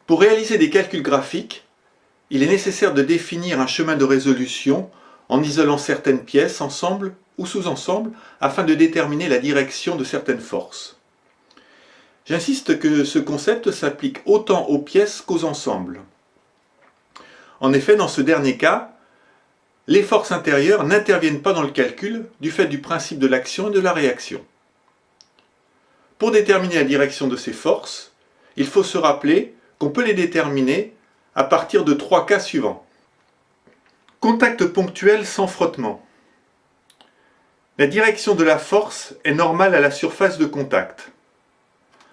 Pour réaliser des calculs graphiques, il est nécessaire de définir un chemin de résolution en isolant certaines pièces ensemble ou sous-ensemble afin de déterminer la direction de certaines forces. J'insiste que ce concept s'applique autant aux pièces qu'aux ensembles. En effet, dans ce dernier cas, les forces intérieures n'interviennent pas dans le calcul du fait du principe de l'action et de la réaction. Pour déterminer la direction de ces forces, il faut se rappeler qu'on peut les déterminer à partir de trois cas suivants. Contact ponctuel sans frottement. La direction de la force est normale à la surface de contact.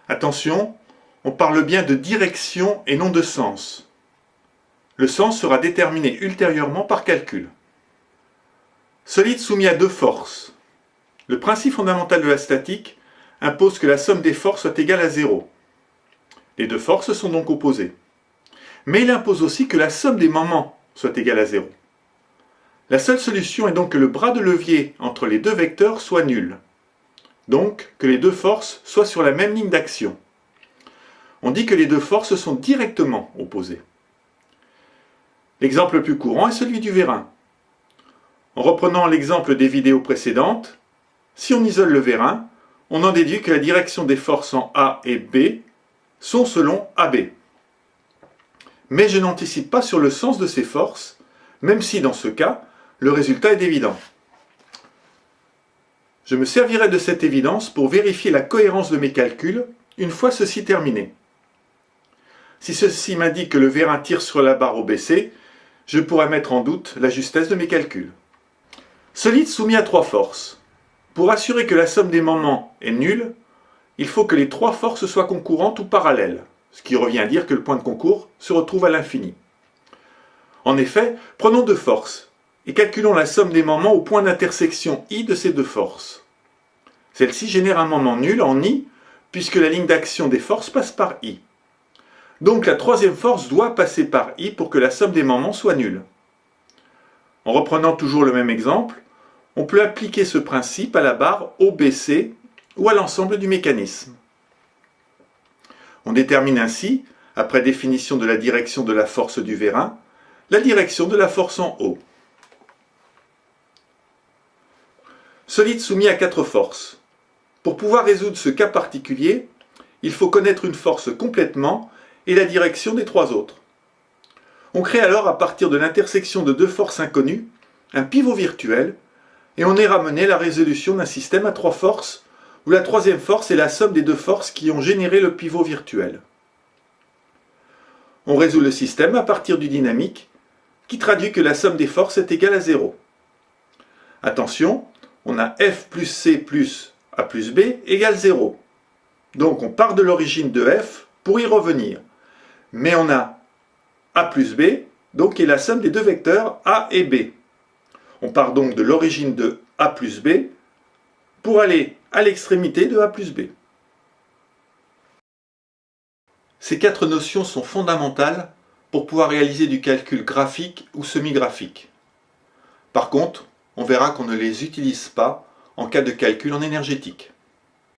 Attention, on parle bien de direction et non de sens. Le sens sera déterminé ultérieurement par calcul. Solide soumis à deux forces. Le principe fondamental de la statique impose que la somme des forces soit égale à 0. Les deux forces sont donc opposées. Mais il impose aussi que la somme des moments soit égale à 0. La seule solution est donc que le bras de levier entre les deux vecteurs soit nul. Donc que les deux forces soient sur la même ligne d'action. On dit que les deux forces sont directement opposées. L'exemple le plus courant est celui du vérin. En reprenant l'exemple des vidéos précédentes, si on isole le vérin, on en déduit que la direction des forces en A et B sont selon AB. Mais je n'anticipe pas sur le sens de ces forces, même si dans ce cas, le résultat est évident. Je me servirai de cette évidence pour vérifier la cohérence de mes calculs une fois ceci terminé. Si ceci m'indique que le vérin tire sur la barre OBC, je pourrais mettre en doute la justesse de mes calculs. Solide soumis à trois forces. Pour assurer que la somme des moments est nulle, il faut que les trois forces soient concurrentes ou parallèles, ce qui revient à dire que le point de concours se retrouve à l'infini. En effet, prenons deux forces et calculons la somme des moments au point d'intersection I de ces deux forces. Celle-ci génère un moment nul en I, puisque la ligne d'action des forces passe par I. Donc la troisième force doit passer par I pour que la somme des moments soit nulle. En reprenant toujours le même exemple, on peut appliquer ce principe à la barre OBC ou à l'ensemble du mécanisme. On détermine ainsi, après définition de la direction de la force du vérin, la direction de la force en haut. Solide soumis à quatre forces. Pour pouvoir résoudre ce cas particulier, il faut connaître une force complètement et la direction des trois autres. On crée alors à partir de l'intersection de deux forces inconnues un pivot virtuel et on est ramené à la résolution d'un système à trois forces où la troisième force est la somme des deux forces qui ont généré le pivot virtuel. On résout le système à partir du dynamique qui traduit que la somme des forces est égale à 0. Attention, on a F plus C plus A plus B égale 0. Donc on part de l'origine de F pour y revenir. Mais on a A plus B, donc qui est la somme des deux vecteurs A et B. On part donc de l'origine de A plus B pour aller à l'extrémité de A plus B. Ces quatre notions sont fondamentales pour pouvoir réaliser du calcul graphique ou semi-graphique. Par contre, on verra qu'on ne les utilise pas en cas de calcul en énergétique.